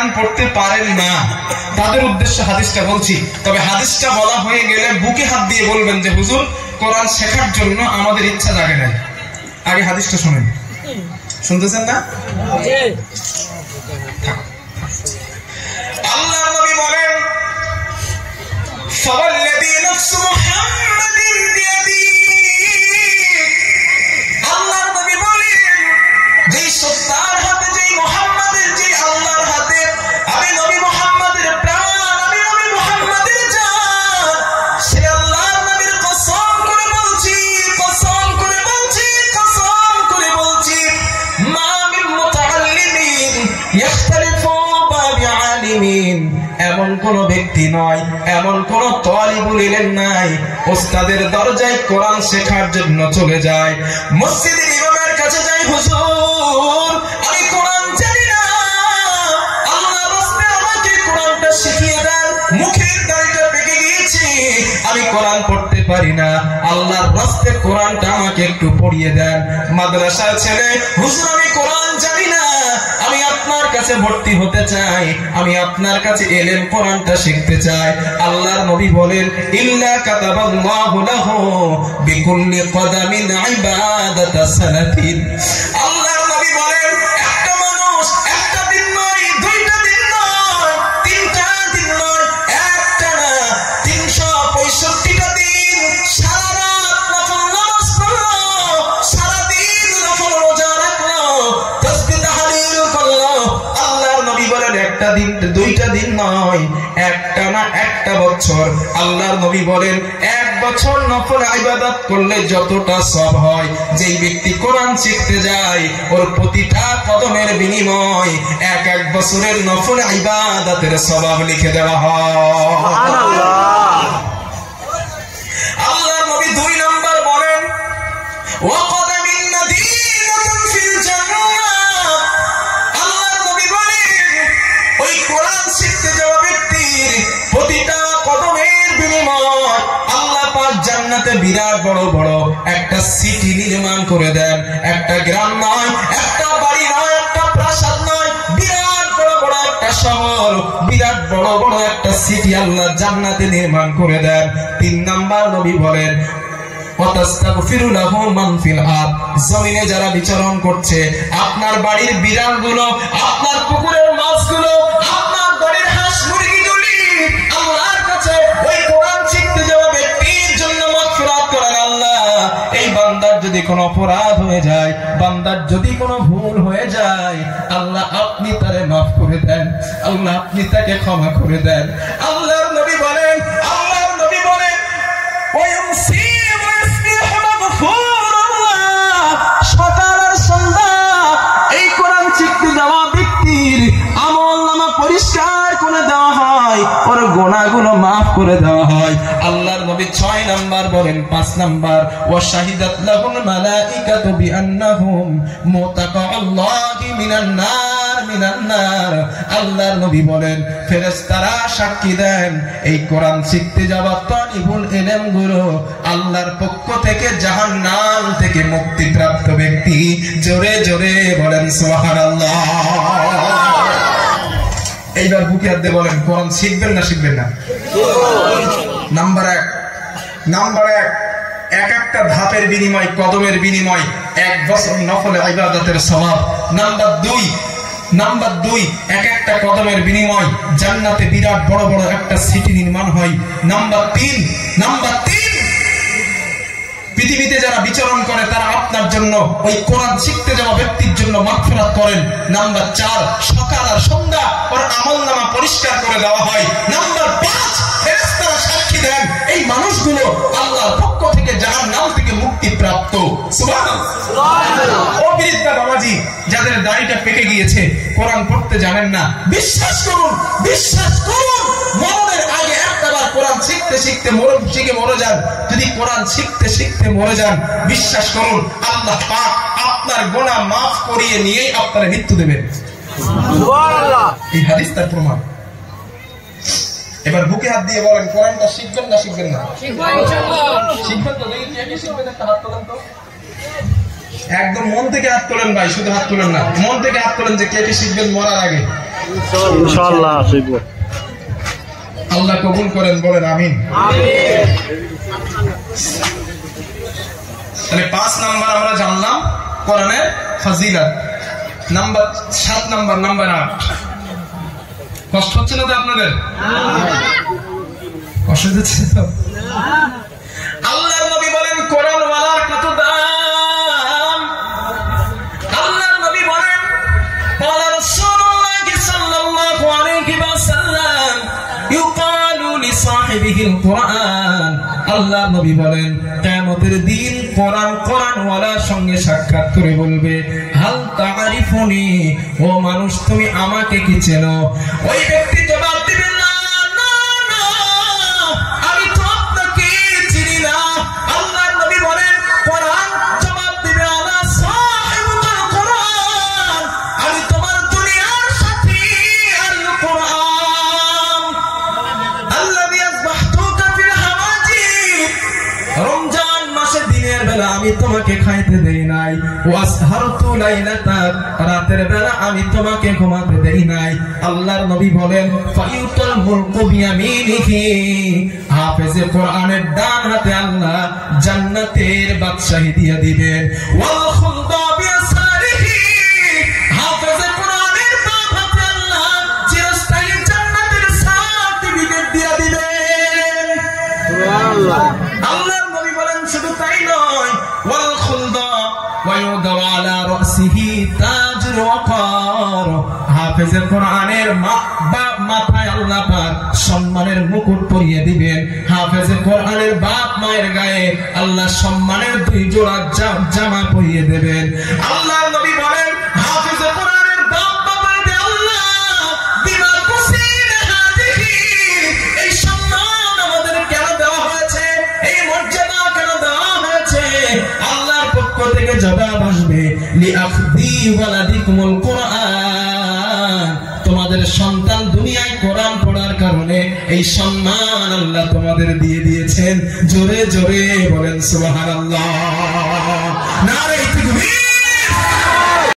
কোরআন পড়তে পারেন না তাদের উদ্দেশ্যে হাদিসটা বলছি। তবে হাদিসটা বলা হয়ে গেলে বুকে হাত দিয়ে বলবেন যে হুজুর কোরআন শেখার জন্য আমাদের ইচ্ছা জাগে নাই। আগে হাদিসটা শুনেন, শুনতেছেন না? আল্লাহ নবী বলেন ফাওয়াল্লাযী নাফসু মুহাম্মাদিন বিয়াদিহি, আল্লাহ নবী বলেন যেই সত্তার হাতে, যেই মুহাম্মাদের, যেই আল্লাহর হাতে আমি নবী মুহাম্মাদের প্রাণ, আমি নবী মুহাম্মাদের জান, সে আল্লাহর নবীর কসম করে বলছি, কসম করে বলছি, কসম করে বলছি, মা মিন মুতাআল্লিমিন ইখতালিফু বিআলিমিন, এমন কোন ব্যক্তি নয়, এমন কোন তালিবুল ইলম নাই ওস্তাদের দরজায় কোরআন শেখার জন্য চলে যায়, মসজিদের ইমামের কাছে যায়, হুজুর আমি কোরআন জানি না, আল্লাহর রাস্তে আমাকে কোরআনটা শিখিয়ে দেন, মুখের দাড়িটা পেকে গিয়েছে, আমি কোরআন পড়তে পারি না, আল্লাহর রাস্তে কোরআনটা আমাকে একটু পড়িয়ে দেন। মাদ্রাসার ছেলে, হুজুর আমি কোরআন জানি না, আমি আপনার কাছে ভর্তি হতে চাই, আমি আপনার কাছে ইলম কোরআনটা শিখতে চাই। আল্লাহর নবী বলেন ইল্লা কাতাবাল্লাহু লাহু বিকুল্লি কদামিন ইবাদাতা সানাতিন, আল্লাহর নবী বলেন একটা মানুষ একটা দিন নয়, দুইটা দিন নয়, তিনটা দিন নয়, একটা না 365টা দিন সারা রাত নফল নামাজ পড়লো, সারা দিন নফল রোজা রাখলো, তাসবিহ তাহলিল করলো, আল্লাহর নবী বলেন একটা দিন দুইটা দিন নয়, একটা না একটা বছর, আল্লাহর নবী বলেন এক বছর নফল ইবাদত করলে যতটা সওয়াব হয়, যেই ব্যক্তি কোরআন শিখতে যায় ওর প্রতিটা কদমের বিনিময় এক এক বছরের নফল ইবাদতের সওয়াব লিখে দেওয়া হয়। সুবহানাল্লাহ। আল্লাহর নবী 2 নাম্বার বলেন ওয়া কদামিন নাদিরাতুন ফিল জান্নাহ, আল্লাহর নবী বলেন ওই কোরআন শিখতে যাওয়া ব্যক্তির প্রতিটা কদমের বিনিময় আল্লাহ পাক জান্নাতে বিরাট বড় বড় একটা সিটি নির্মাণ করে দেন, একটা গ্রাম নয়, একটা বাড়ি নয়, একটা প্রাসাদ নয়, বিরাট বড় বড় একটা শহর, বিরাট বড় বড় একটা সিটি আল্লাহ জান্নাতে নির্মাণ করে দেন। 3 নাম্বার নবী বলেন ওয়াতাস্তাগফিরু লাহু মান ফিল আরদ, জমিনে যারা বিচরণ করছে, আপনার বাড়ির বিড়ালগুলো, আপনার পুকুরের মাছগুলো, আপনার বাড়ির হাঁস মুরগিগুলি আল্লাহর কাছে ওই কোরআন শিখতে যাওয়া ব্যক্তির জন্য মাগফিরাত করেন। আল্লাহ এই বান্দার যদি কোনো অপরাধ হয়ে যায়, বান্দার যদি কোনো ভুল হয়ে যায়, আল্লাহ আপনি তারে মাফ করে দেন, আল্লাহ আপনি তাকে ক্ষমা করে দেন। আল্লাহর নবী বলেন, আল্লাহর নবী বলেন ওয়ায়ুমসি সকাল আর সন্ধ্যা এই কোরআন শিখতে যাওয়া ব্যক্তির আমলনামা পরিষ্কার করে দেওয়া হয়, ওর গুনাহগুলো মাফ করে দেওয়া হয়। আল্লাহর নবী 6 নাম্বার বলেন, 5 নাম্বার ওয়া শাহিদাত লাহুল মালাইকাতু বিআন্নাহুম মুতাকাল্লাহি মিনান নার, মিনান নার, আল্লাহর নবী বলেন ফেরেশতারা সাক্ষী দেন এই কোরআন শিখতে যাওয়া তালিবুল ইলম গুলো আল্লাহর পক্ষ থেকে জাহান্নাম থেকে মুক্তিপ্রাপ্ত ব্যক্তি। জোরে জোরে বলেন সুবহানাল্লাহ। এইবার বুকে হাত দিয়ে বলেন কোরআন শিখবেন না শিখবেন না? নাম্বার 1, নাম্বার 1 এক একটা ধাপের বিনিময়, কদমের বিনিময় 1 বছর নফল ইবাদতের সওয়াব। নাম্বার 2 এক একটা কদমের বিনিময় জান্নাতে বিরাট বড় বড় একটা সিটি নির্মাণ হয়। নাম্বার 3 পৃথিবীতে যারা বিচরণ করে তারা আপনার জন্য ওই কোরআন শিখতে যাওয়া ব্যক্তির জন্য মাগফিরাত করেন। নাম্বার 4 সকাল আর সন্ধ্যা ওর আমলনামা পরিষ্কার করে দেওয়া হয়। নাম্বার 5 ফেরেশতারা সাক্ষী দেন এই মানুষগুলো আল্লাহর পক্ষ থেকে জাহান্নাম থেকে মুক্তি প্রাপ্ত। সুবহানাল্লাহ, সুবহানাল্লাহ। ও বৃদ্ধা বাবাজি যাদের দাড়িটা পেকে গিয়েছে, কোরআন পড়তে জানেন না, বিশ্বাস করুন, বিশ্বাস করুন, মরণের আগে একটাবার কোরআন শিখতে শিখতে শিখে মরে যান। যদি কোরআন শিখতে শিখতে মরে যান, বিশ্বাস করুন আল্লাহ পাক আপনার গুনাহ মাফ করিয়ে নিয়ে আপনার মৃত্যু দেবেন। সুবহানাল্লাহ, এই হাদিস তার প্রমাণ। এবার বুকে হাত দিয়ে বলেন কোরআনটা শিখবেন না শিখবেন না? শিখবেন ইনশাআল্লাহ। শিখবেন তো? দেখি কে কে শিখবেন, একটা হাত তোলেন তো। একদম মন থেকে হাত তোলেন ভাই, শুধু হাত তোলেন না, মন থেকে হাত তোলেন যে কে কে শিখবেন মরার আগে। ইনশাআল্লাহ আসিব। আল্লাহ কবুল করেন, বলেন আমিন। তাহলে 5 নাম্বার আমরা জানলাম কোরআনের ফাজিলত। Number 7 number, number 8। কষ্ট হচ্ছে না তো আপনাদের? কষ্ট হচ্ছে তো? আল্লাহর নবী বলেন কোরআন ওয়ালার কত দাম। আল্লাহর নবী বলেন قال رسول الله صلى الله عليه وسلم يقال لصاحبه القرآن। আল্লাহর নবী বলেন কিয়ামতের দিন কোরআন ওয়ালার সঙ্গে সাক্ষাৎ করে বলবে হাল তাআরিফুনি, ও মানুষ তুমি আমাকে কি চেনো? ওই ব্যক্তি জবাব দিবে না, না না, আমি তো আপনাকে চিনি না। আল্লাহর নবী বলেন কোরআন জবাব দিবে আনা সাহিবুল কোরআন, আমি তোমার দুনিয়ার সাথী আল কোরআন আল্লাযী আসবাহতুকা ফিল হাওয়াজিব। রমজান মাসে দিনের বেলা আমি তোমাকে খাইতে দেই নাই, ওয়াসহারতু লাইলাতাক, রাতের বেলা আমি তোমাকে ঘুমাতে দেই নাই। আল্লাহর নবী বলেন ফায়ুতুল মুলকু বিয়ামিনিহি, হাফেজে কোরআনের ডান হাতে আল্লাহ জান্নাতের বাদশাহী দিয়ে দিবেন। ওয়াল খুলদা বিয়াসারিহি, হাফেজে কোরআনের বাম হাতে আল্লাহ চিরস্থায়ী জান্নাতের সার্টিফিকেট দিয়ে দিবেন। সুবহানাল্লাহ। আল্লাহর নবী বলেন শুধু তাই নয়, ওয়াল খুলদা ওয়া ইউদা আলা রাসিহি তাজুল ওয়াকার, হাফেজে কোরআনের মাথায় আল্লাহ পাক সম্মানের মুকুট পরিয়ে দিবেন। হাফেজে কোরআনের বাপ মায়ের গায়ে আল্লাহ সম্মানের 2 জোড়া জামা পরিয়ে দেবেন। আল্লাহর নবী বলেন হাফেজে কোরআনের বাপ মায়ের আল্লাহ বিমা কুসির হাদিহি, এই সম্মান আমাদের কেন দেওয়া হয়েছে, এই মর্যাদা কেন দেওয়া হয়েছে? আল্লাহর পক্ষ থেকে জবাব আসবে লিআখদি ওয়ালাদিকুমুল কোরআন, তোমাদের সন্তান দুনিয়ায় কোরআন পড়ার কারণে এই সম্মান আল্লাহ তোমাদের দিয়ে দিয়েছেন। জোরে জোরে বলেন সুবহানাল্লাহ। নারে